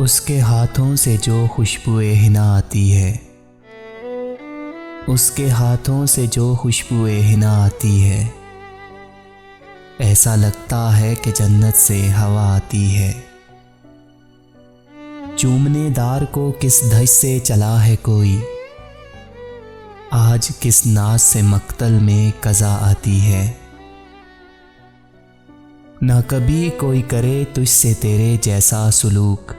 उसके हाथों से जो खुशबुए हिना आती है, उसके हाथों से जो खुशबुए हिना आती है, ऐसा लगता है कि जन्नत से हवा आती है। चूमने दार को किस धज से चला है कोई, आज किस नाज से मक्तल में कज़ा आती है। ना कभी कोई करे तुझसे तेरे जैसा सुलूक,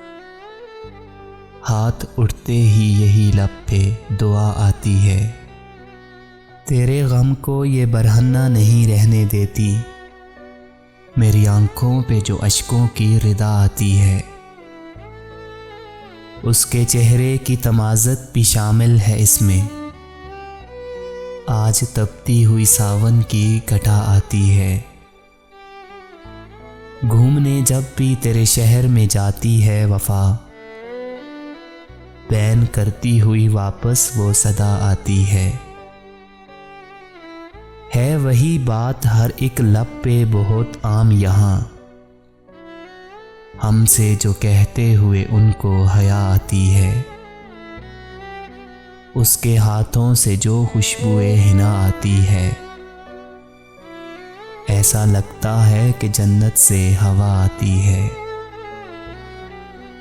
हाथ उठते ही यही लब पे दुआ आती है। तेरे गम को ये बरहन्ना नहीं रहने देती, मेरी आंखों पे जो अश्कों की रिदा आती है। उसके चेहरे की तमाज़त भी शामिल है इसमें, आज तपती हुई सावन की घटा आती है। घूमने जब भी तेरे शहर में जाती है वफा, बैन करती हुई वापस वो सदा आती है वही बात हर एक लब पे बहुत आम यहाँ, हमसे जो कहते हुए उनको हया आती है। उसके हाथों से जो खुशबुए हिना आती है, ऐसा लगता है कि जन्नत से हवा आती है,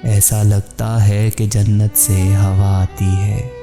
ऐसा लगता है कि जन्नत से हवा आती है।